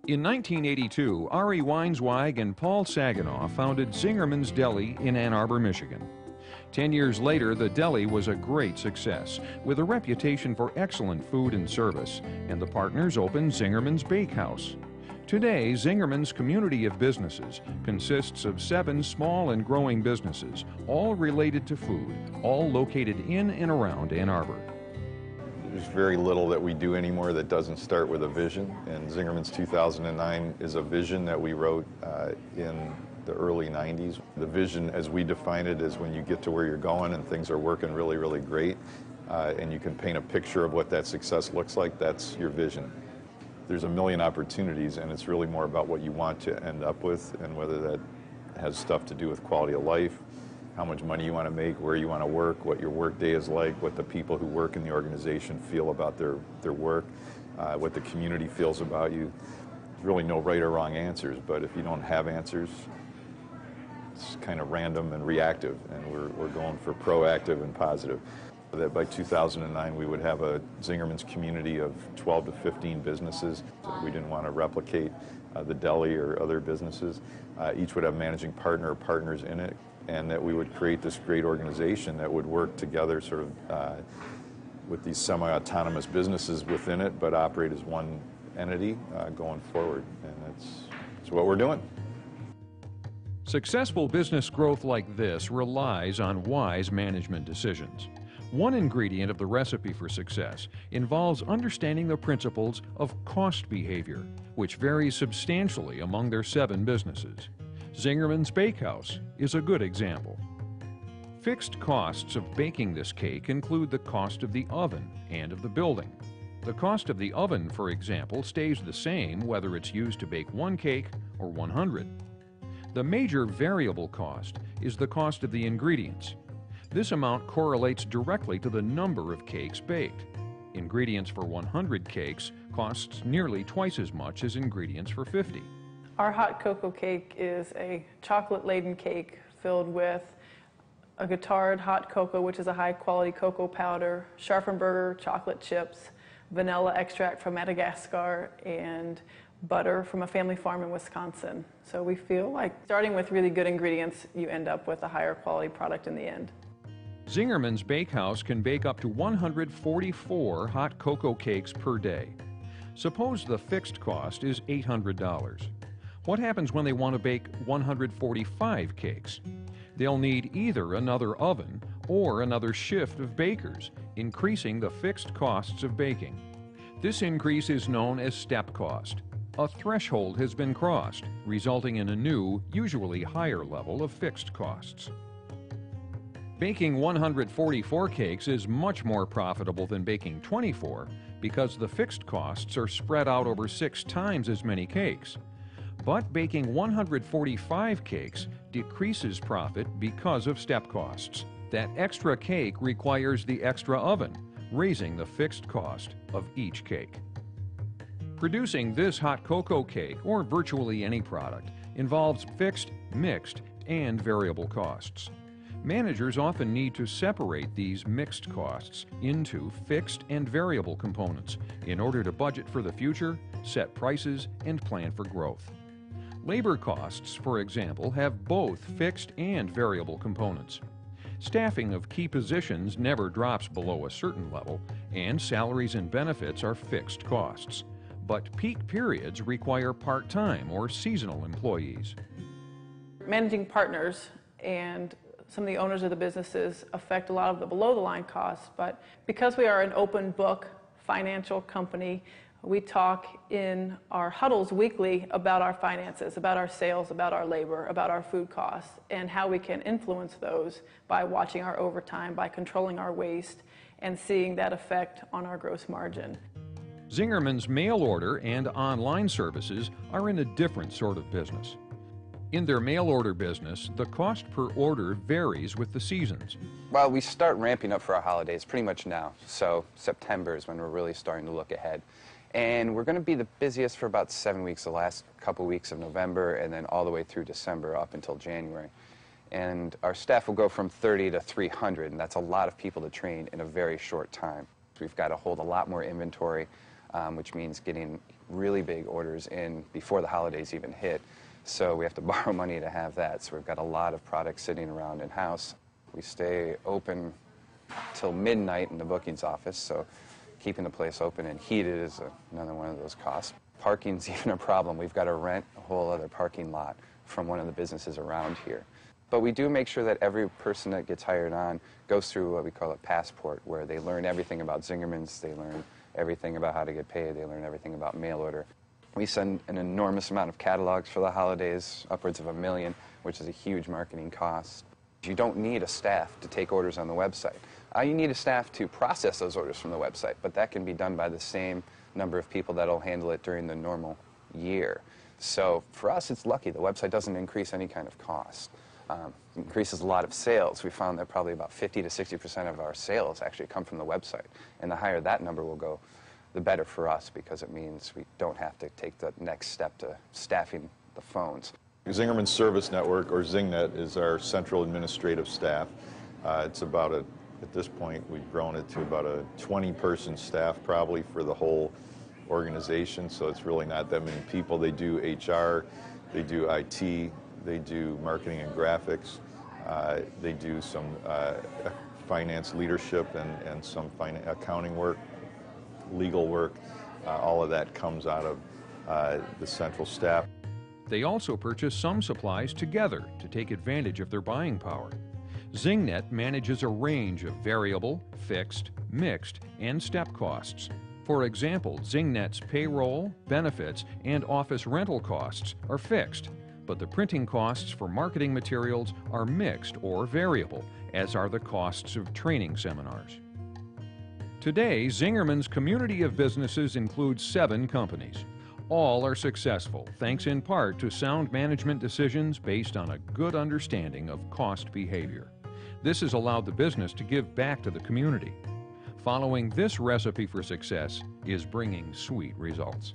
In 1982, Ari Weinsweig and Paul Saginaw founded Zingerman's Deli in Ann Arbor, Michigan. 10 years later, the deli was a great success, with a reputation for excellent food and service, and the partners opened Zingerman's Bakehouse. Today, Zingerman's community of businesses consists of 7 small and growing businesses, all related to food, all located in and around Ann Arbor. There's very little that we do anymore that doesn't start with a vision, and Zingerman's 2009 is a vision that we wrote in the early 90s. The vision, as we define it, is when you get to where you're going and things are working really, really great, and you can paint a picture of what that success looks like. That's your vision. There's a million opportunities, and it's really more about what you want to end up with, and whether that has stuff to do with quality of life, how much money you want to make, where you want to work, what your work day is like, what the people who work in the organization feel about their work, what the community feels about you. There's really no right or wrong answers, but if you don't have answers, it's kind of random and reactive, and we're going for proactive and positive. That by 2009 we would have a Zingerman's community of 12 to 15 businesses. We didn't want to replicate the deli or other businesses. Each would have managing partner or partners in it, and that we would create this great organization that would work together sort of with these semi-autonomous businesses within it, but operate as one entity going forward. And that's what we're doing. Successful business growth like this relies on wise management decisions. One ingredient of the recipe for success involves understanding the principles of cost behavior, which varies substantially among their 7 businesses. Zingerman's Bakehouse is a good example. Fixed costs of baking this cake include the cost of the oven and of the building. The cost of the oven, for example, stays the same whether it's used to bake 1 cake or 100. The major variable cost is the cost of the ingredients. This amount correlates directly to the number of cakes baked. Ingredients for 100 cakes costs nearly twice as much as ingredients for 50. Our hot cocoa cake is a chocolate-laden cake filled with a Guittard hot cocoa, which is a high-quality cocoa powder, Scharfenberger chocolate chips, vanilla extract from Madagascar, and butter from a family farm in Wisconsin. So we feel like starting with really good ingredients, you end up with a higher quality product in the end. Zingerman's Bakehouse can bake up to 144 hot cocoa cakes per day. Suppose the fixed cost is $800. What happens when they want to bake 145 cakes? They'll need either another oven or another shift of bakers, increasing the fixed costs of baking. This increase is known as step cost. A threshold has been crossed, resulting in a new, usually higher level of fixed costs. Baking 144 cakes is much more profitable than baking 24 because the fixed costs are spread out over 6 times as many cakes. But baking 145 cakes decreases profit because of step costs. That extra cake requires the extra oven, raising the fixed cost of each cake. Producing this hot cocoa cake, or virtually any product, involves fixed, mixed, and variable costs. Managers often need to separate these mixed costs into fixed and variable components in order to budget for the future, set prices, and plan for growth. Labor costs, for example, have both fixed and variable components. Staffing of key positions never drops below a certain level, and salaries and benefits are fixed costs. But peak periods require part-time or seasonal employees. Managing partners and some of the owners of the businesses affect a lot of the below-the-line costs, but because we are an open book financial company, we talk in our huddles weekly about our finances, about our sales, about our labor, about our food costs, and how we can influence those by watching our overtime, by controlling our waste, and seeing that effect on our gross margin. Zingerman's mail order and online services are in a different sort of business. In their mail order business, the cost per order varies with the seasons. Well, we start ramping up for our holidays pretty much now. So September is when we're really starting to look ahead. And we're going to be the busiest for about 7 weeks, the last couple weeks of November, and then all the way through December up until January. And our staff will go from 30 to 300, and that's a lot of people to train in a very short time. We've got to hold a lot more inventory, which means getting really big orders in before the holidays even hit. So we have to borrow money to have that. So we've got a lot of products sitting around in-house. We stay open till midnight in the bookings office, so keeping the place open and heated is another one of those costs. Parking's even a problem. We've got to rent a whole other parking lot from one of the businesses around here. But we do make sure that every person that gets hired on goes through what we call a passport, where they learn everything about Zingerman's, they learn everything about how to get paid, they learn everything about mail order. We send an enormous amount of catalogs for the holidays, upwards of 1 million, which is a huge marketing cost. You don't need a staff to take orders on the website. You need a staff to process those orders from the website, but that can be done by the same number of people that'll handle it during the normal year. So for us, it's lucky. The website doesn't increase any kind of cost. It increases a lot of sales. We found that probably about 50 to 60% of our sales actually come from the website. And the higher that number will go, the better for us, because it means we don't have to take the next step to staffing the phones. Zingerman Service Network, or ZingNet, is our central administrative staff. It's about at this point, we've grown it to about a 20-person staff probably for the whole organization, so it's really not that many people. They do HR, they do IT, they do marketing and graphics, they do some finance leadership and some accounting work, legal work. All of that comes out of the central staff. They also purchase some supplies together to take advantage of their buying power. ZingNet manages a range of variable, fixed, mixed, and step costs. For example, ZingNet's payroll, benefits, and office rental costs are fixed, but the printing costs for marketing materials are mixed or variable, as are the costs of training seminars. Today, Zingerman's community of businesses includes 7 companies. All are successful, thanks in part to sound management decisions based on a good understanding of cost behavior. This has allowed the business to give back to the community. Following this recipe for success is bringing sweet results.